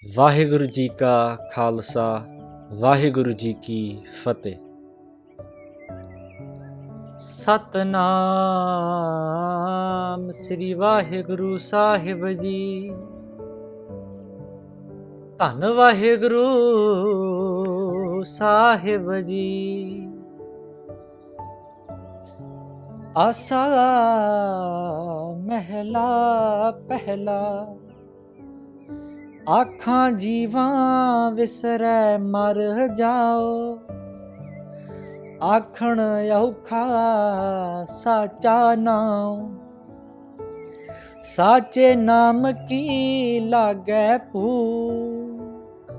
ਵਾਹਿਗੁਰੂ ਜੀ ਕਾ ਖਾਲਸਾ ਵਾਹਿਗੁਰੂ ਜੀ ਕੀ ਫਤਿਹ। ਸਤਨਾਮ ਸ੍ਰੀ ਵਾਹਿਗੁਰੂ ਸਾਹਿਬ ਜੀ। ਧੰਨ ਵਾਹਿਗੁਰੂ ਸਾਹਿਬ ਜੀ। ਆਸਾ ਮਹਿਲਾ ਪਹਿਲਾ, ਆਖਾਂ ਜੀਵਾਂ ਵਿਸਰੈ ਮਰ ਜਾਓ। ਆਖਣ ਔਖਾ ਸਾਚਾ ਨਾਮ, ਸਾਚੇ ਨਾਮ ਕੀ ਲਾਗੈ ਭੂਖ।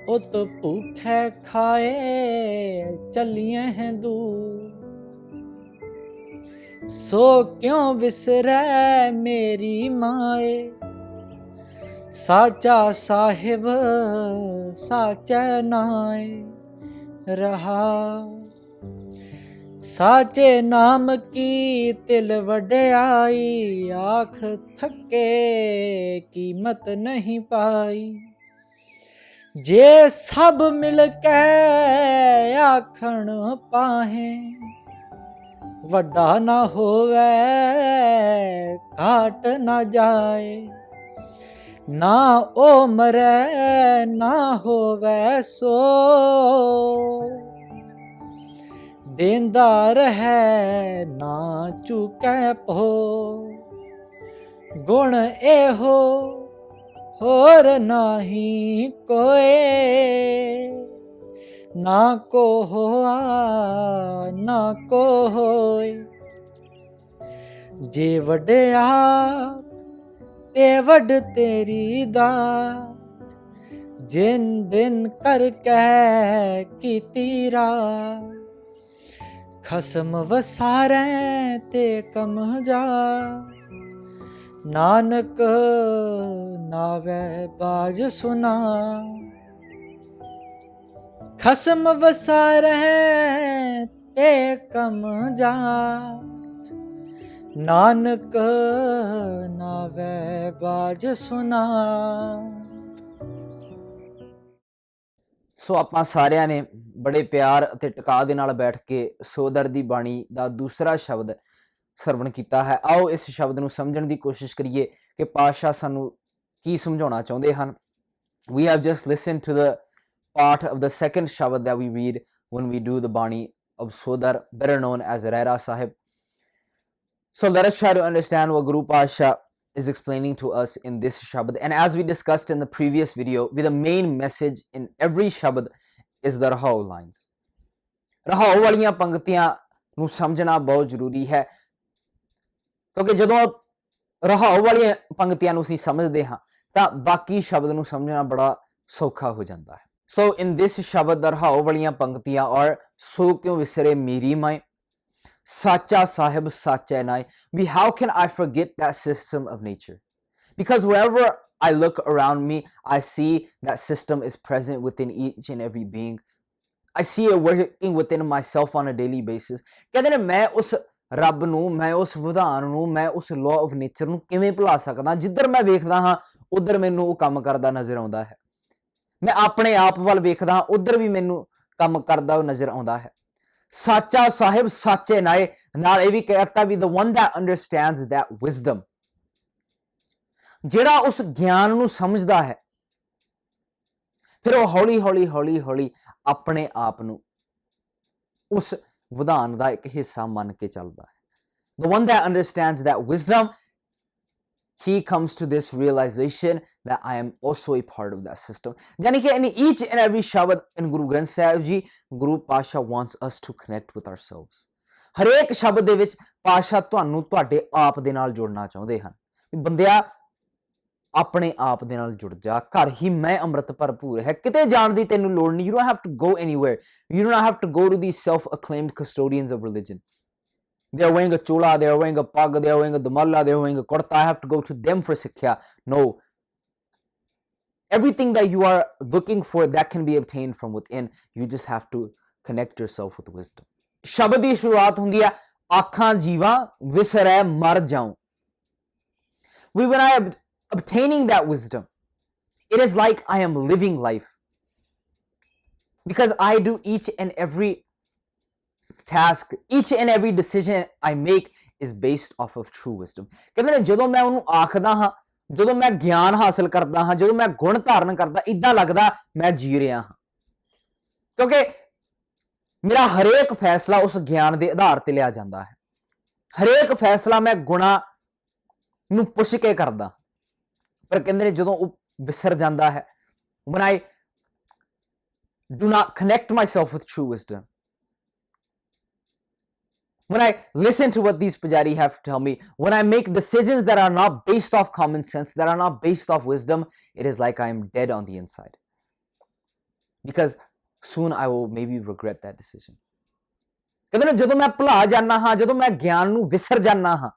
ਉਤ ਭੂਖੈ ਖਾਏ ਚੱਲੀਐ ਦੂਰ। ਸੋ ਕਿਉਂ ਵਿਸਰੈ ਮੇਰੀ ਮਾਏ, ਸਾਚਾ ਸਾਹਿਬ ਸਾਚੈ ਨਾਏ ਰਹਾ। ਸਾਚੇ ਨਾਮ ਕੀ ਤਿਲ ਵਡਿਆਈ, ਆਖ ਥੱਕੇ ਕੀਮਤ ਨਹੀਂ ਪਾਈ। ਜੇ ਸਭ ਮਿਲ ਕੇ ਆਖਣ ਪਾਹੇ, ਵੱਡਾ ਨਾ ਹੋਵੇ ਘਾਟ ਨਾ ਜਾਏ। ਨਾ ਉਹ ਮਰੈ ਨਾ ਹੋਵੇ ਸੋ, ਦੇਂਦਾ ਰਹੈ ਨਾ ਚੁਕੈ ਭੋ। ਗੁਣ ਇਹੋ ਹੋਰ ਨਾਹੀ ਕੋਏ, ਨਾ ਕੋ ਹੋਆ ਨਾ ਕੋ ਹੋਏ। ਜੇ ਵਡਿਆ ਤੇ ਵੱਡ ਤੇਰੀ ਦਾਤ, ਜਿਨ ਦਿਨ ਕਰ ਕਹਿ ਕੀਤੀ ਰਾਤ। ਖਸਮ ਵਸਾਰੈ ਤੇ ਕਮ ਜਾ, ਨਾਨਕ ਨਾਵੈ ਬਾਜ ਸੁਨਾ। ਖਸਮ ਵਸਾਰੈ ਤੇ ਕਮ ਜਾ, ਨਾਨਕ ਨਾਵੈ ਬਾਜ ਸੁਨਾ। ਸੋ ਆਪਾਂ ਸਾਰਿਆਂ ਨੇ ਬੜੇ ਪਿਆਰ ਅਤੇ ਟਿਕਾ ਦੇ ਨਾਲ ਬੈਠ ਕੇ ਸੋਦਰ ਦੀ ਬਾਣੀ ਦਾ ਦੂਸਰਾ ਸ਼ਬਦ ਸਰਵਣ ਕੀਤਾ ਹੈ। ਆਓ ਇਸ ਸ਼ਬਦ ਨੂੰ ਸਮਝਣ ਦੀ ਕੋਸ਼ਿਸ਼ ਕਰੀਏ ਕਿ ਪਾਤਸ਼ਾਹ ਸਾਨੂੰ ਕੀ ਸਮਝਾਉਣਾ ਚਾਹੁੰਦੇ ਹਨ। We have just listened to the part of the second shabad that we read when we do the Bani of Sodar, better known as Rehra Sahib. So let us try to understand what Guru Pasha is explaining to us in this Shabad. And as we discussed in the previous video, the main message in every Shabad is the Rahau lines. Rahau ਵਾਲੀਆਂ ਪੰਕਤੀਆਂ ਨੂੰ ਸਮਝਣਾ ਬਹੁਤ ਜ਼ਰੂਰੀ ਹੈ, ਕਿਉਂਕਿ ਜਦੋਂ ਰਹਾਉ ਵਾਲੀਆਂ ਪੰਕਤੀਆਂ ਨੂੰ ਅਸੀਂ ਸਮਝਦੇ ਹਾਂ ਤਾਂ ਬਾਕੀ ਸ਼ਬਦ ਨੂੰ ਸਮਝਣਾ ਬੜਾ ਸੌਖਾ ਹੋ ਜਾਂਦਾ ਹੈ। So in this Shabad, the ਰਹਾਉ ਵਾਲੀਆਂ ਪੰਕਤੀਆਂ ਔਰ ਸੋ ਕਿਉਂ ਵਿਸਰੇ ਮੇਰੀ ਮਾਏ, Sacha Sahib Sacha Nai. How can I forget that system of nature? Because wherever I look around me, I see that system is present within each and every being. I see it working within myself on a daily basis. ਕਹਿੰਦੇ ਨੇ ਮੈਂ ਉਸ ਰੱਬ ਨੂੰ, ਮੈਂ ਉਸ ਵਿਧਾਨ ਨੂੰ, ਮੈਂ ਉਸ law of nature ਨੂੰ ਕਿਵੇਂ ਭੁਲਾ ਸਕਦਾ? ਜਿੱਧਰ ਮੈਂ ਵੇਖਦਾ ਹਾਂ ਉਧਰ ਮੈਨੂੰ ਉਹ ਕੰਮ ਕਰਦਾ ਨਜ਼ਰ ਆਉਂਦਾ ਹੈ। ਮੈਂ ਆਪਣੇ ਆਪ ਵੱਲ ਵੇਖਦਾ ਹਾਂ ਉਧਰ ਵੀ ਮੈਨੂੰ ਕੰਮ ਕਰਦਾ ਉਹ ਨਜ਼ਰ ਆਉਂਦਾ ਹੈ। ਸਾਚਾ ਸਾਹਿਬ ਸਾਚੇ ਨਾਏ, ਨਾਲ ਇਹ ਵੀ ਕਹਿਤਾ ਵੀ the one that understands that wisdom, ਜਿਹੜਾ ਉਸ ਗਿਆਨ ਨੂੰ ਸਮਝਦਾ ਹੈ, ਫਿਰ ਉਹ ਹੌਲੀ ਹੌਲੀ ਹੌਲੀ ਹੌਲੀ ਆਪਣੇ ਆਪ ਨੂੰ ਉਸ ਵਿਧਾਨ ਦਾ ਇੱਕ ਹਿੱਸਾ ਮੰਨ ਕੇ ਚੱਲਦਾ ਹੈ। The one that understands that wisdom, he comes to this realization that I am also a part of that system. Yani ki in each and every shabad in Guru Granth Sahib Ji, Guru Pasha wants us to connect with ourselves. ਹਰੇਕ ਸ਼ਬਦ ਦੇ ਵਿੱਚ ਪਾਸ਼ਾ ਤੁਹਾਨੂੰ ਤੁਹਾਡੇ ਆਪ ਦੇ ਨਾਲ ਜੁੜਨਾ ਚਾਹੁੰਦੇ ਹਨ। ਬੰਦਿਆ ਆਪਣੇ ਆਪ ਦੇ ਨਾਲ ਜੁੜ ਜਾ, ਘਰ ਹੀ ਮੈਂ ਅੰਮ੍ਰਿਤ ਭਰਪੂਰ ਹੈ, ਕਿਤੇ ਜਾਣ ਦੀ ਤੈਨੂੰ ਲੋੜ ਨਹੀਂ। You don't have to go anywhere. You don't have to go to these self-acclaimed custodians of religion. They're wearing a chola, they're wearing a pag, they're wearing a dumalla, they're wearing a kurta. I have to go to them for sikkha. No. Everything that you are looking for, that can be obtained from within. You just have to connect yourself with wisdom. ਸ਼ਬਦ ਦੀ ਸ਼ੁਰੂਆਤ ਹੁੰਦੀ ਹੈ ਆਖਾਂ ਜੀਵਾਂ ਵਿਸਰੈ ਮਰ ਜਾਉ। When I am obtaining that wisdom, It is like I am living life because I do each and every task, each and every decision I make is based off of true wisdom. ਕਹਿੰਦੇ ਨੇ ਜਦੋਂ ਮੈਂ ਉਹਨੂੰ ਆਖਦਾ ਹਾਂ, ਜਦੋਂ ਮੈਂ ਗਿਆਨ ਹਾਸਲ ਕਰਦਾ ਹਾਂ, ਜਦੋਂ ਮੈਂ ਗੁਣ ਧਾਰਨ ਕਰਦਾ, ਇਦਾਂ ਲੱਗਦਾ ਮੈਂ ਜੀ ਰਿਹਾ ਹਾਂ, ਕਿਉਂਕਿ ਮੇਰਾ ਹਰੇਕ ਫੈਸਲਾ ਉਸ ਗਿਆਨ ਦੇ ਆਧਾਰ ਤੇ ਲਿਆ ਜਾਂਦਾ ਹੈ। ਹਰੇਕ ਫੈਸਲਾ ਮੈਂ ਗੁਣਾ ਨੂੰ ਪੁੱਛ ਕੇ ਕਰਦਾ। ਪਰ ਕਹਿੰਦੇ ਨੇ ਜਦੋਂ ਉਹ ਵਿਸਰ ਜਾਂਦਾ ਹੈ, when I do not connect myself with true wisdom, when I listen to what these pujari have to tell me, when I make decisions that are not based off common sense, that are not based off wisdom, it is like I am dead on the inside. Because soon I will maybe regret that decision. ਕਹਿੰਦੇ ਨੇ ਜਦੋਂ ਮੈਂ ਭੁਲਾ ਜਾਂਦਾ ਹਾਂ, ਜਦੋਂ ਮੈਂ ਗਿਆਨ ਨੂੰ ਵਿਸਰ ਜਾਂਦਾ ਹਾਂ,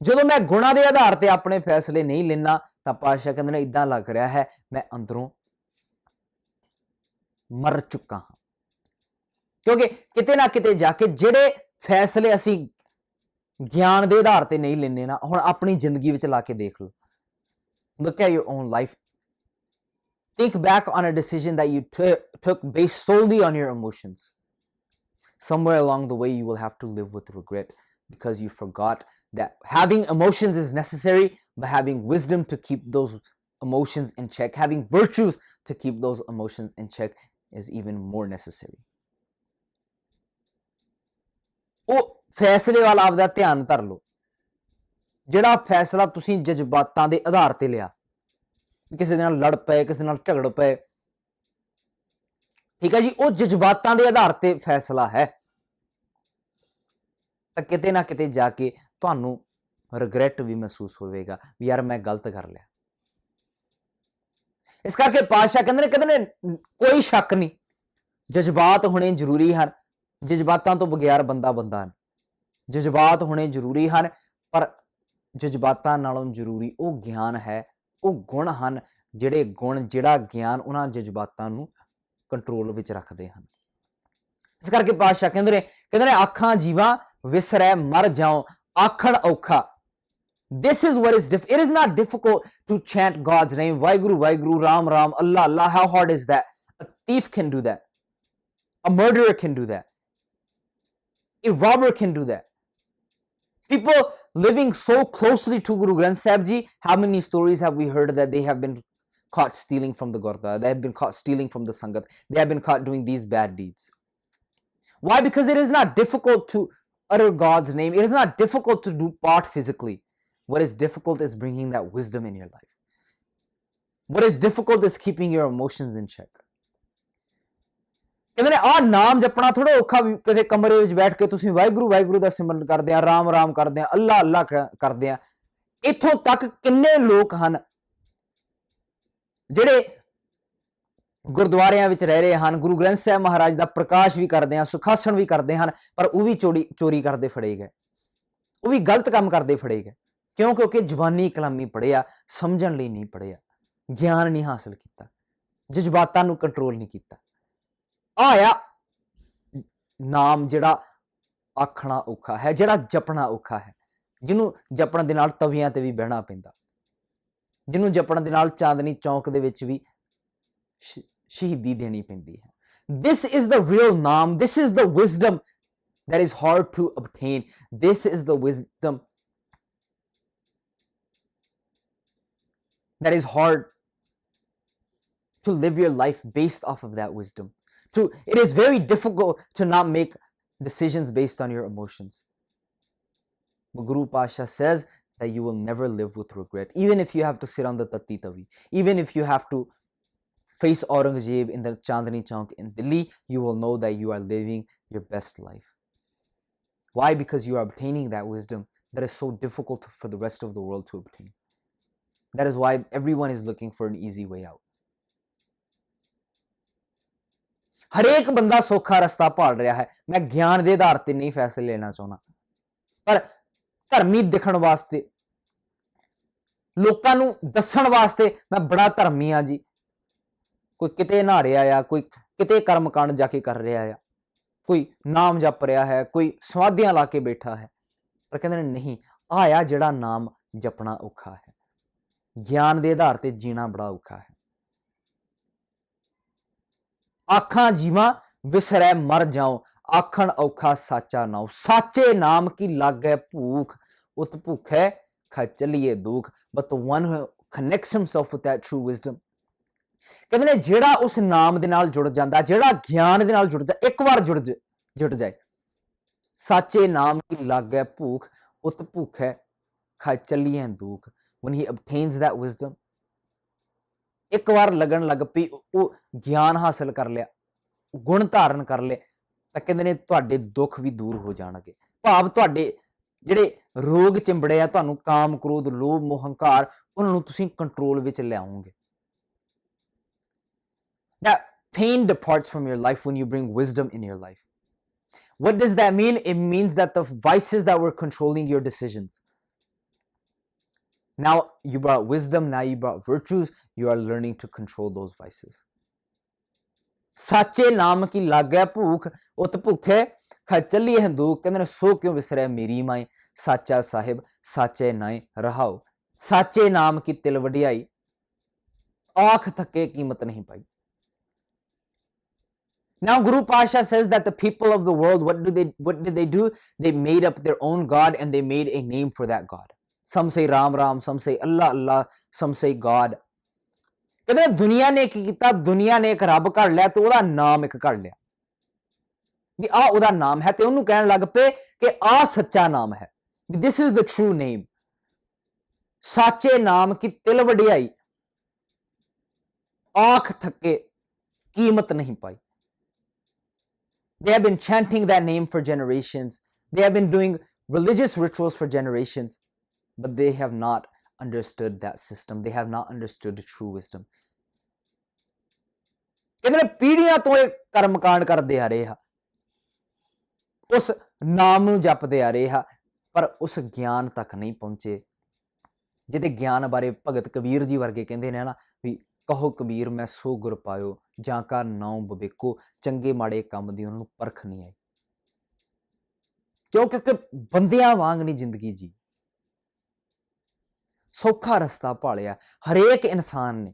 ਜਦੋਂ ਮੈਂ ਗੁਣਾਂ ਦੇ ਆਧਾਰ ਤੇ ਆਪਣੇ ਫੈਸਲੇ ਨਹੀਂ ਲੈਣਾ, ਤਾਂ ਪਾਤਸ਼ਾਹ ਕਹਿੰਦੇ ਨੇ ਇਦਾਂ ਲੱਗ ਰਿਹਾ ਹੈ ਮੈਂ ਅੰਦਰੋਂ ਮਰ ਚੁੱਕਾ ਹਾਂ। ਕਿਉਂਕਿ ਕਿਤੇ ਨਾ ਕਿਤੇ ਜਾ ਕੇ ਜਿਹੜੇ ਫੈਸਲੇ ਅਸੀਂ ਗਿਆਨ ਦੇ ਆਧਾਰ ਤੇ ਨਹੀਂ ਲੈਣੇ ਨਾ, ਹੁਣ ਆਪਣੀ ਜ਼ਿੰਦਗੀ ਵਿੱਚ ਲਾ ਕੇ ਦੇਖ ਲਓ। Look at your own life. Think back on a decision that you took based solely on your emotions. Somewhere along the way, you will have to live with regret because you forgot that having emotions is necessary, but having wisdom to keep those emotions in check, having virtues to keep those emotions in check is even more necessary. ਉਹ ਫੈਸਲੇ ਵੱਲ ਆਪਦਾ ਧਿਆਨ ਧਰ ਲਓ, ਜਿਹੜਾ ਫੈਸਲਾ ਤੁਸੀਂ ਜਜ਼ਬਾਤਾਂ ਦੇ ਆਧਾਰ ਤੇ ਲਿਆ, ਕਿਸੇ ਦੇ ਨਾਲ ਲੜ ਪਏ, ਕਿਸੇ ਨਾਲ ਝਗੜ ਪਏ, ਠੀਕ ਹੈ ਜੀ, ਉਹ ਜਜ਼ਬਾਤਾਂ ਦੇ ਆਧਾਰ ਤੇ ਫੈਸਲਾ ਹੈ, ਤਾਂ ਕਿਤੇ ਨਾ ਕਿਤੇ ਜਾ ਕੇ ਤੁਹਾਨੂੰ ਰਿਗਰੈਟ ਵੀ ਮਹਿਸੂਸ ਹੋਵੇਗਾ ਵੀ ਯਾਰ ਮੈਂ ਗਲਤ ਕਰ ਲਿਆ। ਇਸ ਕਰਕੇ ਪਾਤਸ਼ਾਹ ਕਹਿੰਦੇ ਨੇ ਕੋਈ ਸ਼ੱਕ ਨਹੀਂ, ਜਜ਼ਬਾਤ ਹੋਣੇ ਜ਼ਰੂਰੀ ਹਨ, ਜਜ਼ਬਾਤਾਂ ਤੋਂ ਬਗੈਰ ਬੰਦਾ ਬੰਦਾ ਨਹੀਂ। ਜਜ਼ਬਾਤ ਹੋਣੇ ਜ਼ਰੂਰੀ ਹਨ, ਪਰ ਜਜ਼ਬਾਤਾਂ ਨਾਲੋਂ ਜ਼ਰੂਰੀ ਉਹ ਗਿਆਨ ਹੈ, ਉਹ ਗੁਣ ਹਨ, ਜਿਹੜੇ ਗੁਣ, ਜਿਹੜਾ ਗਿਆਨ ਉਹਨਾਂ ਜਜ਼ਬਾਤਾਂ ਨੂੰ ਕੰਟਰੋਲ ਵਿੱਚ ਰੱਖਦੇ ਹਨ। ਇਸ ਕਰਕੇ ਪਾਤਸ਼ਾਹ ਕਹਿੰਦੇ ਨੇ ਆਖਾਂ ਜੀਵਾਂ ਵਿਸਰੈ ਮਰ ਜਾਓ, ਆਖਣ ਔਖਾ। This is what is difficult. It is not difficult to chant God's name. Vaheguru, Vaheguru, Ram, Ram, Allah, Allah. How hard is that? A thief can do that. A murderer can do that. A robber can do that. People living so closely to Guru Granth Sahib Ji, how many stories have we heard that they have been caught stealing from the Gurdwara, they have been caught stealing from the Sangat, they have been caught doing these bad deeds. Why? Because it is not difficult to utter God's name. It is not difficult to do part physically. What is difficult is bringing that wisdom in your life. What is difficult is keeping your emotions in check. ਕਹਿੰਦੇ ਨੇ ਆਹ ਨਾਮ ਜਪਣਾ ਥੋੜਾ ਔਖਾ, ਵੀ ਕਿਤੇ ਕਮਰੇ ਵਿੱਚ ਬੈਠ ਕੇ ਤੁਸੀਂ ਵਾਹਿਗੁਰੂ ਵਾਹਿਗੁਰੂ ਦਾ ਸਿਮਰਨ ਕਰਦੇ ਆ, ਰਾਮ ਰਾਮ ਕਰਦੇ ਆ, ਅੱਲਾ ਅੱਲਾ ਕਰਦੇ ਆ। ਇੱਥੋਂ ਤੱਕ ਕਿੰਨੇ ਲੋਕ ਹਨ ਜਿਹੜੇ ਗੁਰਦੁਆਰਿਆਂ ਵਿੱਚ ਰਹਿ ਰਹੇ ਹਨ, ਗੁਰੂ ਗ੍ਰੰਥ ਸਾਹਿਬ ਮਹਾਰਾਜ ਦਾ ਪ੍ਰਕਾਸ਼ ਵੀ ਕਰਦੇ ਆ, ਸੁਖਾਸਣ ਵੀ ਕਰਦੇ ਹਨ, ਪਰ ਉਹ ਵੀ ਚੋਰੀ ਕਰਦੇ ਫੜੇ ਗਏ, ਉਹ ਵੀ ਗਲਤ ਕੰਮ ਕਰਦੇ ਫੜੇ ਗਏ। ਕਿਉਂ? ਕਿਉਂਕਿ ਜ਼ੁਬਾਨੀ ਕਲਾਮੀ ਪੜ੍ਹਿਆ, ਸਮਝਣ ਲਈ ਨਹੀਂ ਪੜ੍ਹਿਆ, ਗਿਆਨ ਨਹੀਂ ਹਾਸਲ ਕੀਤਾ, ਜਜ਼ਬਾਤਾਂ ਨੂੰ ਕੰਟਰੋਲ ਨਹੀਂ ਕੀਤਾ। ਆਇਆ ਨਾਮ ਜਿਹੜਾ ਆਖਣਾ ਔਖਾ ਹੈ, ਜਿਹੜਾ ਜਪਣਾ ਔਖਾ ਹੈ, ਜਿਹਨੂੰ ਜਪਣ ਦੇ ਨਾਲ ਤਵੀਆਂ ਤੇ ਵੀ ਬਹਿਣਾ ਪੈਂਦਾ, ਜਿਹਨੂੰ ਜਪਣ ਦੇ ਨਾਲ ਚਾਂਦਨੀ ਚੌਂਕ ਦੇ ਵਿੱਚ ਵੀ ਸ਼ਹੀਦੀ ਦੇਣੀ ਪੈਂਦੀ ਹੈ। This is the real naam. This is the wisdom that is hard to obtain. This is the wisdom that is hard to live your life based off of that wisdom. It is very difficult to not make decisions based on your emotions. But Guru Pasha says that you will never live with regret. Even if you have to sit on the Tatti Tavi, even if you have to face Aurangzeb in the Chandni Chowk in Delhi, you will know that you are living your best life. Why? Because you are obtaining that wisdom that is so difficult for the rest of the world to obtain. That is why everyone is looking for an easy way out. ਹਰੇਕ ਬੰਦਾ ਸੌਖਾ ਰਸਤਾ ਭਾਲ ਰਿਹਾ ਹੈ। ਮੈਂ ਗਿਆਨ ਦੇ ਆਧਾਰ ਤੇ ਨਹੀਂ ਫੈਸਲੇ ਲੈਣਾ ਚਾਹੁੰਦਾ, ਪਰ ਧਰਮੀ ਦਿਖਣ ਵਾਸਤੇ, ਲੋਕਾਂ ਨੂੰ ਦੱਸਣ ਵਾਸਤੇ ਮੈਂ ਬੜਾ ਧਰਮੀ ਆ ਜੀ। ਕੋਈ ਕਿਤੇ ਨਹਾ ਰਿਹਾ ਆ, ਕੋਈ ਕਿਤੇ ਕਰਮਕਾਂਡ ਜਾ ਕੇ ਕਰ ਰਿਹਾ ਆ, ਕੋਈ ਨਾਮ ਜਪ ਰਿਹਾ ਹੈ, ਕੋਈ ਸਮਾਧੀਆਂ ਲਾ ਕੇ ਬੈਠਾ ਹੈ, ਪਰ ਕਹਿੰਦੇ ਨੇ ਨਹੀਂ, ਆਇਆ ਜਿਹੜਾ ਨਾਮ ਜਪਣਾ ਔਖਾ ਹੈ, ਗਿਆਨ ਦੇ ਆਧਾਰ ਤੇ ਜੀਣਾ ਬੜਾ ਔਖਾ ਹੈ। ਆਖਾਂ ਜੀਵਾਂ ਵਿਸਰੈ ਮਰ ਜਾਓ, ਆਖਣ ਔਖਾ ਸਾਚਾ ਨਾਉ। ਸਾਚੇ ਨਾਮ ਕੀ ਲਾਗੈ ਭੂਖ, ਉਤ ਭੁਖੈ ਖਾ ਚੱਲੀਏ ਦੁੱਖ। But the one who connects himself with that true wisdom, ਕਹਿੰਦੇ ਨੇ ਜਿਹੜਾ ਉਸ ਨਾਮ ਦੇ ਨਾਲ ਜੁੜ ਜਾਂਦਾ, ਜਿਹੜਾ ਗਿਆਨ ਦੇ ਨਾਲ ਜੁੜ ਜਾ, ਇੱਕ ਵਾਰ ਜੁੜ ਜਾਏ, ਸਾਚੇ ਨਾਮ ਕੀ ਲਾਗੈ ਭੂਖ, ਉਤ ਭੁਖੈ ਖਾ ਚੱਲੀਏ ਦੁੱਖ। When he obtains that wisdom, ਇੱਕ ਵਾਰ ਲੱਗਣ ਲੱਗ ਪਈ, ਉਹ ਗਿਆਨ ਹਾਸਲ ਕਰ ਲਿਆ, ਗੁਣ ਧਾਰਨ ਕਰ ਲਏ, ਤਾਂ ਕਹਿੰਦੇ ਨੇ ਤੁਹਾਡੇ ਦੁੱਖ ਵੀ ਦੂਰ ਹੋ ਜਾਣਗੇ। ਭਾਵ ਤੁਹਾਡੇ ਜਿਹੜੇ ਰੋਗ ਚਿੰਬੜੇ ਆ, ਤੁਹਾਨੂੰ ਕਾਮ, ਕ੍ਰੋਧ, ਲੋਭ, ਮੋਹ, ਹੰਕਾਰ, ਉਹਨਾਂ ਨੂੰ ਤੁਸੀਂ ਕੰਟਰੋਲ ਵਿੱਚ ਲਿਆਓਗੇ। That pain departs from your life when you bring wisdom in your life. What does that mean? It means that the vices that were controlling your decisions, now you brought wisdom, now you brought virtues, you are learning to control those vices. ਸਾਚੇ ਨਾਮ ਕੀ ਲਾਗੈ ਭੂਖ, ਉਤ ਭੁਖੈ ਖਾ ਚੱਲੀਏ ਦੁੱਖ। ਕਹਿੰਦੇ ਨੇ ਸੋ ਕਿਉ ਵਿਸਰੈ ਮੇਰੀ ਮਾਈ, ਸਾਚਾ ਸਾਹਿਬ ਸਾਚੇ ਨਾਏ ਰਹਾਓ। ਸਾਚੇ ਨਾਮ ਕੀ ਤਿਲ ਵਡਿਆਈ, ਆਖ ਥੱਕੇ ਕੀਮਤ ਨਹੀਂ ਪਾਈ। Now Guru Pasha says that the people of the world, what did they do? They made up their own God and they made a name for that God. Some say Ram Ram, some say Allah Allah, some say God. ਕਹਿੰਦੇ ਦੁਨੀਆ ਨੇ ਕੀ ਕੀਤਾ? ਦੁਨੀਆ ਨੇ ਇੱਕ ਰੱਬ ਘੜ ਲਿਆ ਤੇ ਉਹਦਾ ਨਾਮ ਇੱਕ ਘੜ ਲਿਆ ਵੀ ਆ ਉਹਦਾ ਨਾਮ ਹੈ, ਤੇ ਉਹਨੂੰ ਕਹਿਣ ਲੱਗ ਪਏ ਕਿ ਆ ਸੱਚਾ ਨਾਮ ਹੈ, this is the true name. ਸਾਚੇ ਨਾਮ ਕੀ ਤਿਲ ਵਡਿਆਈ, ਆਖ ਥੱਕੇ ਕੀਮਤ ਨਹੀਂ ਪਾਈ। They have been chanting that name for generations. They have been doing religious rituals for generations, but they have not understood that system. They have not understood true wisdom. ਕਹਿੰਦੇ ਨੇ ਪੀੜ੍ਹੀਆਂ ਤੋਂ ਇਹ ਕਰਮਕਾਂਡ ਕਰਦੇ ਆ ਰਹੇ ਆ, ਉਸ ਨਾਮ ਨੂੰ ਜਪਦੇ ਆ ਰਹੇ ਆ, ਪਰ ਉਸ ਗਿਆਨ ਤੱਕ ਨਹੀਂ ਪਹੁੰਚੇ ਜਿਹਦੇ ਗਿਆਨ ਬਾਰੇ ਭਗਤ ਕਬੀਰ ਜੀ ਵਰਗੇ ਕਹਿੰਦੇ ਨੇ ਨਾ ਵੀ ਕਹੋ ਕਬੀਰ ਮੈਂ ਸੋ ਗੁਰ ਪਾਇਓ, ਜਾਂ ਕਾ ਨਾਉ ਬਵੇਕੋ, ਚੰਗੇ ਮਾੜੇ ਕੰਮ ਦੀ ਉਹਨਾਂ ਨੂੰ ਪਰਖ ਨਹੀਂ ਆਈ। ਕਿਉਂਕਿ ਬੰਦਿਆਂ ਵਾਂਗ ਨਹੀਂ ਜ਼ਿੰਦਗੀ ਜੀ, ਸੌਖਾ ਰਸਤਾ ਭਾਲਿਆ। ਹਰੇਕ ਇਨਸਾਨ ਨੇ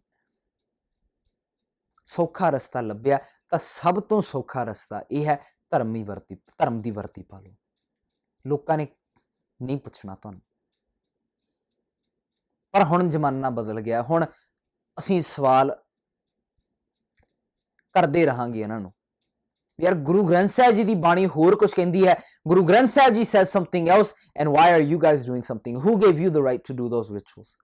ਸੌਖਾ ਰਸਤਾ ਲੱਭਿਆ, ਤਾਂ ਸਭ ਤੋਂ ਸੌਖਾ ਰਸਤਾ ਇਹ ਹੈ ਧਰਮ ਦੀ ਵਰਤੀ ਪਾ ਲਓ। ਲੋਕਾਂ ਨੇ ਨਹੀਂ ਪੁੱਛਣਾ ਤੁਹਾਨੂੰ। ਪਰ ਹੁਣ ਜ਼ਮਾਨਾ ਬਦਲ ਗਿਆ, ਹੁਣ ਅਸੀਂ ਸਵਾਲ ਕਰਦੇ ਰਹਾਂਗੇ ਇਹਨਾਂ ਨੂੰ। ਯਾਰ ਗੁਰੂ ਗ੍ਰੰਥ ਸਾਹਿਬ ਜੀ ਦੀ ਬਾਣੀ ਹੋਰ ਕੁਝ ਕਹਿੰਦੀ ਹੈ, Guru Granth Sahib ji says something else, and why are you guys doing something? Who gave you the right to do those rituals?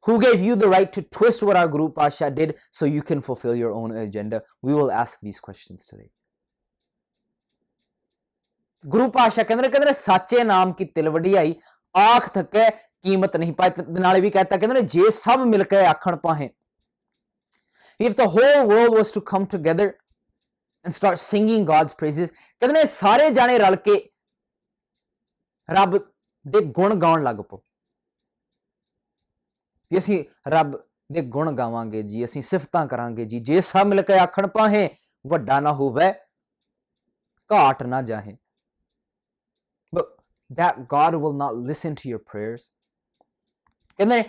Who gave you the right to twist what our Guru Pasha did so you can fulfill your own agenda? We will ask these questions today. ਗੁਰੂ ਪਾਸ਼ਾ ਕਹਿੰਦੇ ਨੇ ਸਾਚੇ ਨਾਮ ਕੀ ਤਿਲ ਵਡਿਆਈ, ਆਖ ਥੱਕੇ ਕੀਮਤ ਨਹੀਂ ਪਾਈ। ਨਾਲੇ ਵੀ कहता ਕਹਿੰਦੇ ਨੇ ਜੇ ਸਭ ਮਿਲ ਕੇ ਆਖਣ ਪਾਹੇ, if the whole world was to come together and start singing God's praises, ਕਹਿੰਦੇ ਨੇ ਸਾਰੇ ਜਾਣੇ ਰਲ ਕੇ ਰੱਬ ਦੇ ਗੁਣ ਗਾਉਣ ਲੱਗ ਪਓ ਵੀ ਅਸੀਂ ਰੱਬ ਦੇ ਗੁਣ ਗਾਵਾਂਗੇ ਜੀ, ਅਸੀਂ ਸਿਫਤਾਂ ਕਰਾਂਗੇ ਜੀ। ਜੇ ਸਭ ਮਿਲ ਕੇ ਆਖਣ ਪਾਹੇ, ਵੱਡਾ ਨਾ ਹੋਵੇ ਘਾਟ ਨਾ ਜਾਹੇ। But that God will not listen to your prayers. ਕਹਿੰਦੇ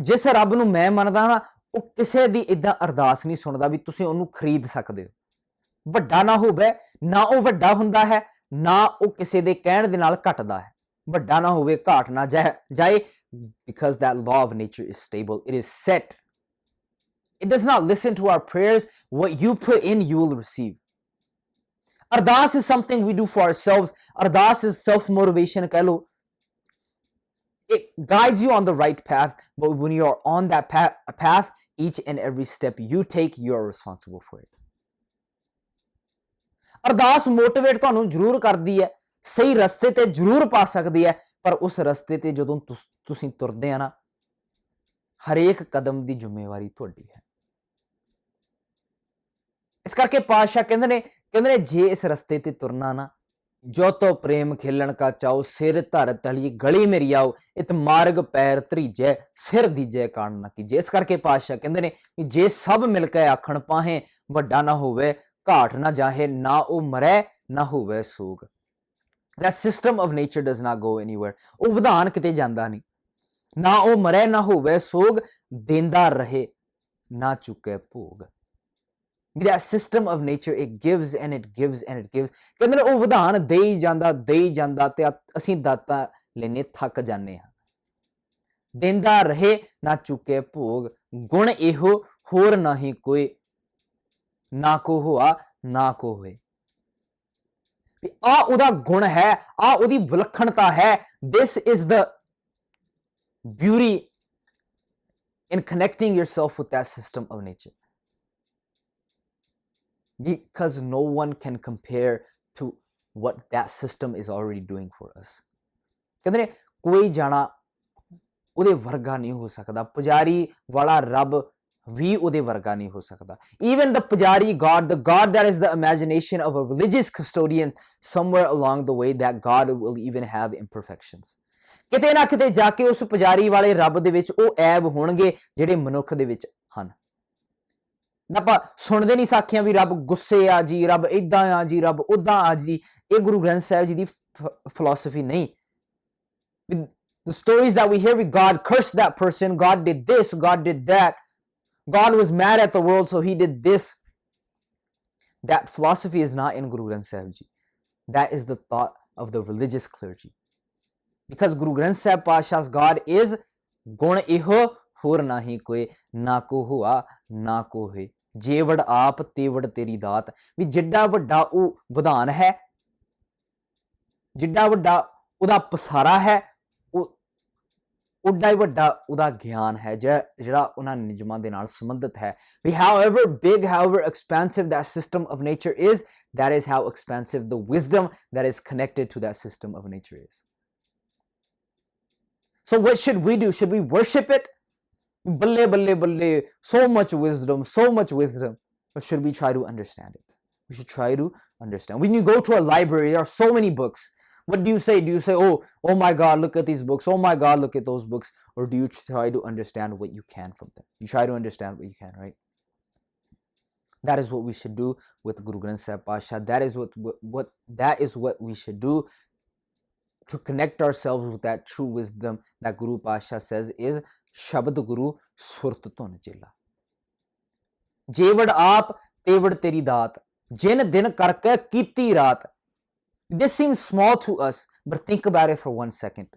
ਜਿਸ ਰੱਬ ਨੂੰ ਮੈਂ ਮੰਨਦਾ ਨਾ, ਉਹ ਕਿਸੇ ਦੀ ਏਦਾਂ ਅਰਦਾਸ ਨਹੀਂ ਸੁਣਦਾ ਵੀ ਤੁਸੀਂ ਉਹਨੂੰ ਖਰੀਦ ਸਕਦੇ ਹੋ। ਵੱਡਾ ਨਾ ਹੋਵੇ, ਨਾ ਉਹ ਵੱਡਾ ਹੁੰਦਾ ਹੈ, ਨਾ ਉਹ ਕਿਸੇ ਦੇ ਕਹਿਣ ਦੇ ਨਾਲ ਘਟਦਾ ਹੈ। ਵੱਡਾ ਨਾ ਹੋਵੇ ਘਾਟ ਨਾ ਜਾਏ, because that law of nature is stable. It is set. It does not listen to our prayers. What you put in, you will receive. Ardas is something we do for ourselves. Ardas is self-motivation ਕਹਿ ਲਓ। It guides you on the right path, but when you are on that path, each and every step you take, you are responsible for it. ਅਰਦਾਸ motivate ਤੁਹਾਨੂੰ ਜ਼ਰੂਰ ਕਰਦੀ ਹੈ, ਸਹੀ ਰਸਤੇ ਤੇ ਜ਼ਰੂਰ ਪਾ ਸਕਦੀ ਹੈ, ਪਰ ਉਸ ਰਸਤੇ ਤੇ ਜਦੋਂ ਤੁਸੀਂ ਤੁਰਦੇ ਆ ਨਾ, ਹਰੇਕ ਕਦਮ ਦੀ ਜ਼ਿੰਮੇਵਾਰੀ ਤੁਹਾਡੀ ਹੈ। ਇਸ ਕਰਕੇ ਪਾਤਸ਼ਾਹ ਕਹਿੰਦੇ ਨੇ ਜੇ ਇਸ ਰਸਤੇ ਤੇ ਤੁਰਨਾ ਨਾ, ਜੋ ਤੋ ਪ੍ਰੇਮ ਖੇਲਣ ਕਾ ਚਾਓ, ਸਿਰ ਧਰ ਤਲੀ ਗਲੀ ਮੇਰੀ ਆਓ, ਇਤ ਮਾਰਗ ਪੈਰ ਧਰੀਜੈ, ਸਿਰ ਦੀਜੈ ਕਾਣ ਨਾ ਕੀਜੈ। ਇਸ ਕਰਕੇ ਪਾਤਸ਼ਾਹ ਕਹਿੰਦੇ ਨੇ ਵੀ ਜੇ ਸਭ ਮਿਲ ਕੇ ਆਖਣ ਪਾਹੇ, ਵੱਡਾ ਨਾ ਹੋਵੇ ਘਾਟ ਨਾ ਜਾਹੇ, ਨਾ ਉਹ ਮਰੈ ਨਾ ਹੋਵੇ ਸੋਗ। That system of nature does not go anywhere. ਉਹ ਵਿਧਾਨ ਕਿਤੇ ਜਾਂਦਾ ਨਹੀਂ। ਨਾ ਉਹ ਮਰੇ ਨਾ ਹੋਵੇ ਸੋਗ, ਦੇਂਦਾ ਰਹੇ ਨਾ ਚੁੱਕੇ ਭੋਗ। That system of nature, it gives and it gives and it gives। ਕਹਿੰਦੇ ਨੇ ਉਹ ਵਿਧਾਨ ਦੇਈ ਜਾਂਦਾ ਤੇ ਅਸੀਂ ਦਾਤਾ ਲੈਨੇ ਥੱਕ ਜਾਂਦੇ ਹਾਂ। ਦੇਂਦਾ ਰਹੇ ਨਾ ਚੁੱਕੇ ਭੋਗ, ਗੁਣ ਇਹੋ ਹੋਰ ਨਹੀਂ ਕੋਈ, ਨਾ ਕੋ ਹੋਆ ਨਾ ਕੋ ਹੋਏ। ਆ ਉਹਦਾ ਗੁਣ ਹੈ, ਆ ਉਹਦੀ ਵਿਲੱਖਣਤਾ ਹੈ। This is the beauty in connecting yourself with that system of nature, because no one can compare to what that system is already doing for us। ਕਹਿੰਦੇ ਨੇ ਕੋਈ ਜਾਣਾ ਉਹਦੇ ਵਰਗਾ ਨਹੀਂ ਹੋ ਸਕਦਾ, ਪੁਜਾਰੀ ਵਾਲਾ ਰੱਬ ਵੀ ਉਹਦੇ ਵਰਗਾ ਨਹੀਂ ਹੋ ਸਕਦਾ। Even the ਪੁਜਾਰੀ God, the God that is the imagination of a religious custodian, somewhere along the way that God will even have imperfections। ਕਿਤੇ ਨਾ ਕਿਤੇ ਜਾ ਕੇ ਉਸ ਪੁਜਾਰੀ ਵਾਲੇ ਰੱਬ ਦੇ ਵਿੱਚ ਉਹ ਐਬ ਹੋਣਗੇ ਜਿਹੜੇ ਮਨੁੱਖ ਦੇ ਵਿੱਚ ਹਨ। ਆਪਾਂ ਸੁਣਦੇ ਨਹੀਂ ਸਾਖੀਆਂ ਵੀ ਰੱਬ ਗੁੱਸੇ ਆ ਜੀ, ਰੱਬ ਇਦਾਂ ਆ ਜੀ, ਰੱਬ ਉਦਾਂ ਆ ਜੀ। ਇਹ ਗੁਰੂ ਗ੍ਰੰਥ ਸਾਹਿਬ ਜੀ ਦੀ ਫਿਲਾਸਫੀ ਨਹੀਂ। The stories that we hear, God cursed that person, God did this, God did that, God was mad at the world so he did this. That philosophy is not in Guru Granth Sahib Ji. That is the thought of the religious clergy, because Guru Granth Sahib Pasha's God is gun eho ਹੋਰ ਨਾਹੀ ਕੋਏ, ਨਾ ਕੋ ਹੋਆ ਨਾ ਕੋ ਹੋਏ, ਜੇਵੜ ਆਪ ਤੇਵੜ ਤੇਰੀ ਦਾਤ। ਵੀ ਜਿੱਡਾ ਵੱਡਾ ਉਹ ਵਿਧਾਨ ਹੈ, ਜਿੱਡਾ ਵੱਡਾ ਉਹਦਾ ਪਸਾਰਾ ਹੈ, ਉੱਡਾ ਹੀ ਵੱਡਾ ਉਹਦਾ ਗਿਆਨ ਹੈ ਜਿਹੜਾ ਉਹਨਾਂ ਨਿਯਮਾਂ ਦੇ ਨਾਲ ਸੰਬੰਧਿਤ ਹੈ। ਵੀ however big, however expansive that system of nature is, that is how expansive the wisdom that is connected to that system of nature is. So what should we do? Should we worship it? Balle, balle, balle, so much wisdom, so much wisdom. Or should we try to understand it? We should try to understand. When you go to a library, there are so many books. What do you say? Do you say, oh my God, look at these books. Oh my God, look at those books. Or do you try to understand what you can from them? You try to understand what you can, right? That is what we should do with Guru Granth Sahib Pasha. That is what we should do to connect ourselves with that true wisdom that Guru Pasha says is ਸ਼ਬਦ ਗੁਰੂ ਸੁਰਤ ਧੁਨ ਚੇਲਾ। ਜੇਵੜ ਆਪ ਤੇਵੜ ਤੇਰੀ ਦਾਤ, ਜਿਨ ਦਿਨ ਕਰਕੇ ਕੀਤੀ ਰਾਤ। This seems small to us, but think about it for 1 second.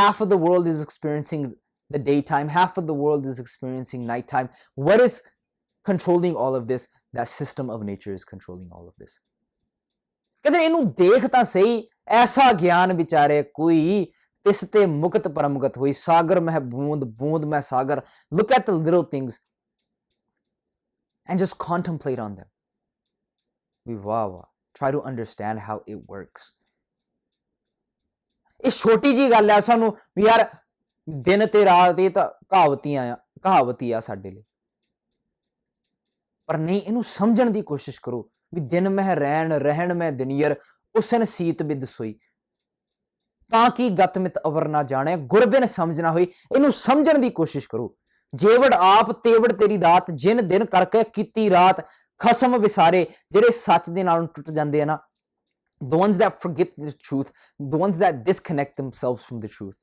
Half of the world is experiencing the daytime, half of the world is experiencing nighttime. What is controlling all of this? That system of nature is controlling all of this. ਕਹਿੰਦੇ ਇਹਨੂੰ ਦੇਖ ਤਾਂ ਸਹੀ, ਐਸਾ ਗਿਆਨ ਵਿਚਾਰੇ ਕੋਈ, ਤਿਸ ਤੇ ਮੁਕਤ ਪਰਮਗਤ ਹੋਈ, ਸਾਗਰ ਮਹਿ ਬੂੰਦ ਬੂੰਦ ਮੈਂ ਸਾਗਰ। Look at the little things and just contemplate on them. Try to understand how it works. ਇਹ ਛੋਟੀ ਜੀ ਗੱਲ ਹੈ ਸਾਨੂੰ ਵੀ ਯਾਰ ਦਿਨ ਤੇ ਰਾਤ ਇਹ ਤਾਂ ਕਹਾਵਤੀ ਆ ਸਾਡੇ ਲਈ, ਪਰ ਨਹੀਂ, ਇਹਨੂੰ ਸਮਝਣ ਦੀ ਕੋਸ਼ਿਸ਼ ਕਰੋ ਵੀ ਦਿਨ ਮਹਿ ਰਹਿਣ ਮੈਂ ਦਿਨੀਅਰ, ਉਸਨ ਸੀਤ ਬਿਦ ਸੋਈ, ਤਾਂ ਕਿ ਗਤਮਿਤ ਅਵਰ ਨਾ ਜਾਣੇ, ਗੁਰਬਿਨ ਸਮਝ ਨਾ ਹੋਈ। ਇਹਨੂੰ ਸਮਝਣ ਦੀ ਕੋਸ਼ਿਸ਼ ਕਰੋ। ਜੇਵੜ ਆਪ ਤੇਵੜ ਤੇਰੀ ਦਾਤ, ਜਿਨ ਦਿਨ ਕਰਕੇ ਕੀਤੀ ਰਾਤ। ਖਸਮ ਵਿਸਾਰੇ, ਜਿਹੜੇ ਸੱਚ ਦੇ ਨਾਲ ਟੁੱਟ ਜਾਂਦੇ ਆ ਨਾ, the ones that forget the truth, the ones that disconnect themselves from the truth,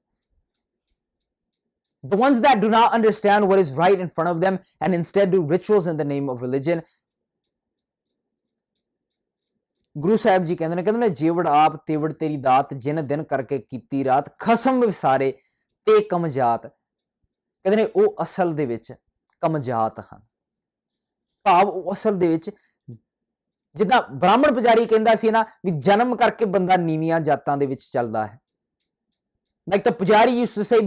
the ones that do not understand what is right in front of them and instead do rituals in the name of religion. Guru Sahib ji ਕਹਿੰਦੇ ਨੇ ਜੇਵੜ ਆਪ ਤੇਵੜ ਤੇਰੀ ਦਾਤ, ਜਿਨ ਦਿਨ ਕਰਕੇ ਕੀਤੀ ਰਾਤ। ਖਸਮ ਵਿਸਾਰੇ ਤੇ ਕਮਜਾਤ, ਕਹਿੰਦੇ ਨੇ ਉਹ ਅਸਲ ਦੇ ਵਿੱਚ ਕਮਜਾਤ ਹਨ। ਭਾਵ ਉਹ ਅਸਲ ਦੇ ਵਿੱਚ, ਜਿੱਦਾਂ ਬ੍ਰਾਹਮਣ ਪੁਜਾਰੀ ਕਹਿੰਦਾ ਸੀ ਨਾ ਵੀ ਜਨਮ ਕਰਕੇ ਬੰਦਾ ਨੀਵੀਆਂ ਜਾਤਾਂ ਦੇ ਵਿੱਚ ਚੱਲਦਾ ਹੈ। Like the pujari used to say,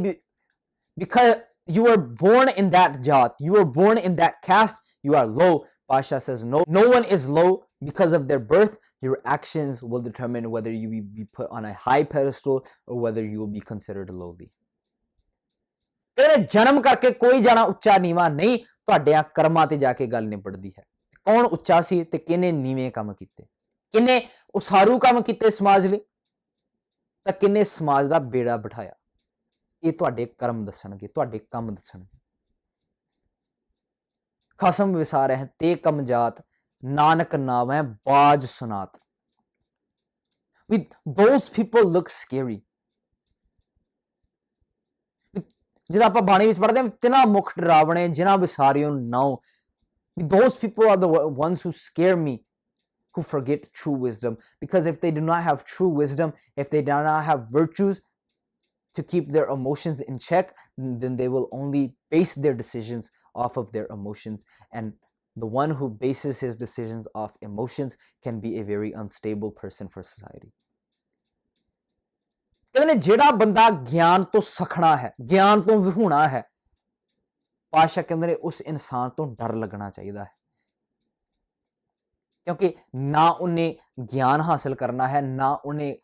because you were born in that jat, you were born in that caste, you are low. Pasha says no one is low because of their birth. Your actions will determine whether you will be put on a high pedestal or whether you will be considered lowly. ਕਹਿੰਦੇ ਜਨਮ ਕਰਕੇ ਕੋਈ ਜਾਣਾ ਉੱਚਾ ਨੀਵਾਂ ਨਹੀਂ, ਤੁਹਾਡਿਆਂ ਕਰਮਾਂ ਤੇ ਜਾ ਕੇ ਗੱਲ ਨਿਬੜਦੀ ਹੈ। ਕੌਣ ਉੱਚਾ ਸੀ ਤੇ ਕਿਹਨੇ ਨੀਵੇਂ ਕੰਮ ਕੀਤੇ, ਕਿਹਨੇ ਉਸਾਰੂ ਕੰਮ ਕੀਤੇ ਸਮਾਜ ਲਈ, ਤਾਂ ਕਿਹਨੇ ਸਮਾਜ ਦਾ ਬੇੜਾ ਬਿਠਾਇਆ। ਇਹ ਤੁਹਾਡੇ ਕਰਮ ਦੱਸਣਗੇ, ਤੁਹਾਡੇ ਕੰਮ ਦੱਸਣਗੇ। ਖਸਮ ਵਿਸਾਰਹਿ ਤੇ ਕਮਜਾਤ, ਨਾਨਕ ਨਾਵੈ ਬਾਜ ਸੁਨਾਤ। Those people look scary. ਜਦੋਂ ਆਪਾਂ ਬਾਣੀ ਵਿੱਚ ਪੜ੍ਹਦੇ ਹਾਂ, ਤਿਨਾ ਮੁਖ ਡਰਾਵਣੇ ਜਿਨ੍ਹਾਂ ਵਿਸਾਰਿਓ ਨਾਉ, those people are the ones who scare me, who forget true wisdom, because if they do not have true wisdom, if they do not have virtues to keep their emotions in check, then they will only base their decisions off of their emotions, and the one who bases his decisions off emotions can be a very unstable person for society. ਕਹਿੰਦੇ ਨੇ ਜਿਹੜਾ ਬੰਦਾ ਗਿਆਨ ਤੋਂ ਸਖਣਾ ਹੈ, ਗਿਆਨ ਤੋਂ ਵਿਹੂਣਾ ਹੈ, ਪਾਤਸ਼ਾਹ ਕਹਿੰਦੇ ਨੇ ਉਸ ਇਨਸਾਨ ਤੋਂ ਡਰ ਲੱਗਣਾ ਚਾਹੀਦਾ ਹੈ, ਕਿਉਂਕਿ ਨਾ ਉਹਨੇ ਗਿਆਨ ਹਾਸਲ ਕਰਨਾ ਹੈ, ਨਾ ਉਹਨੇ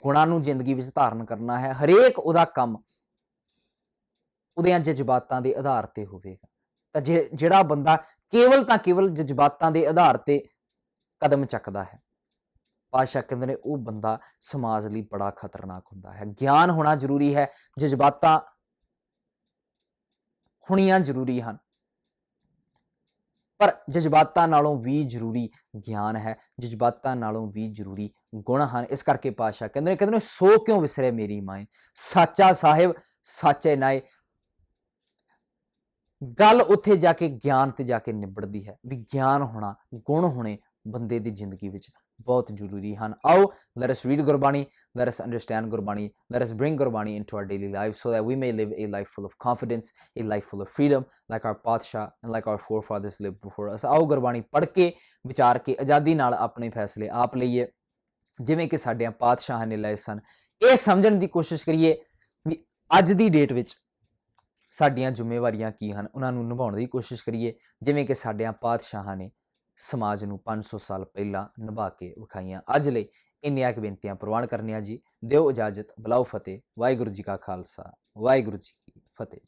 ਗੁਣਾਂ ਨੂੰ ਜ਼ਿੰਦਗੀ ਵਿੱਚ ਧਾਰਨ ਕਰਨਾ ਹੈ। ਹਰੇਕ ਉਹਦਾ ਕੰਮ ਉਹਦੀਆਂ ਜਜ਼ਬਾਤਾਂ ਦੇ ਆਧਾਰ ਤੇ ਹੋਵੇਗਾ। ਤਾਂ ਜਿਹੜਾ ਬੰਦਾ ਕੇਵਲ ਜਜ਼ਬਾਤਾਂ ਦੇ ਆਧਾਰ ਤੇ ਕਦਮ ਚੱਕਦਾ ਹੈ, ਪਾਤਸ਼ਾਹ ਕਹਿੰਦੇ ਨੇ ਉਹ ਬੰਦਾ ਸਮਾਜ ਲਈ ਬੜਾ ਖਤਰਨਾਕ ਹੁੰਦਾ ਹੈ। ਗਿਆਨ ਹੋਣਾ ਜ਼ਰੂਰੀ ਹੈ, ਜਜ਼ਬਾਤਾਂ ਹੋਣੀਆਂ ਜ਼ਰੂਰੀ ਹਨ, ਪਰ ਜਜ਼ਬਾਤਾਂ ਨਾਲੋਂ ਵੀ ਜ਼ਰੂਰੀ ਗਿਆਨ ਹੈ, ਜਜ਼ਬਾਤਾਂ ਨਾਲੋਂ ਵੀ ਜ਼ਰੂਰੀ ਗੁਣ ਹਨ। ਇਸ ਕਰਕੇ ਪਾਤਸ਼ਾਹ ਕਹਿੰਦੇ ਨੇ ਸੋ ਕਿਉਂ ਵਿਸਰੇ ਮੇਰੀ ਮਾਏ, ਸਾਚਾ ਸਾਹਿਬ ਸਾਚੇ ਨਾਏ। ਗੱਲ ਉੱਥੇ ਜਾ ਕੇ ਗਿਆਨ ਤੇ ਜਾ ਕੇ ਨਿਬੜਦੀ ਹੈ ਵੀ ਗਿਆਨ ਹੋਣਾ, ਗੁਣ ਹੋਣੇ ਬੰਦੇ ਦੀ ਜ਼ਿੰਦਗੀ ਵਿੱਚ ਬਹੁਤ ਜ਼ਰੂਰੀ ਹਨ। ਆਓ let us read Gurbani, let us understand Gurbani, let us bring Gurbani into our daily lives so that we may live a life full of confidence, a life full of freedom, like our Paatshah and like our forefathers lived before us। ਆਓ ਗੁਰਬਾਣੀ ਪੜ੍ਹ ਕੇ ਵਿਚਾਰ ਕੇ ਆਜ਼ਾਦੀ ਨਾਲ ਆਪਣੇ ਫੈਸਲੇ ਆਪ ਲਈਏ, ਜਿਵੇਂ ਕਿ ਸਾਡੇ ਪਾਤਸ਼ਾਹਾਂ ਨੇ ਲਏ ਸਨ। ਇਹ ਸਮਝਣ ਦੀ ਕੋਸ਼ਿਸ਼ ਕਰੀਏ ਵੀ ਅੱਜ ਦੀ ਡੇਟ ਵਿੱਚ ਸਾਡੀਆਂ ਜ਼ਿੰਮੇਵਾਰੀਆਂ ਕੀ ਹਨ, ਉਹਨਾਂ ਨੂੰ ਨਿਭਾਉਣ ਦੀ ਕੋਸ਼ਿਸ਼ ਕਰੀਏ, ਜਿਵੇਂ ਕਿ ਸਾਡੇ ਪਾਤਸ਼ਾਹਾਂ ਨੇ ਸਮਾਜ ਨੂੰ 500 ਸਾਲ ਪਹਿਲਾਂ ਨਿਭਾ ਕੇ ਵਿਖਾਈਆਂ। ਅੱਜ ਲਈ ਇੰਨੀਆਂ ਕੁ ਬੇਨਤੀਆਂ ਪ੍ਰਵਾਨ ਕਰਨੀਆਂ ਜੀ। ਦਿਓ ਇਜਾਜ਼ਤ, ਬੁਲਾਓ ਫਤਿਹ। ਵਾਹਿਗੁਰੂ ਜੀ ਕਾ ਖਾਲਸਾ, ਵਾਹਿਗੁਰੂ ਜੀ ਕੀ ਫਤਿਹ ਜੀ।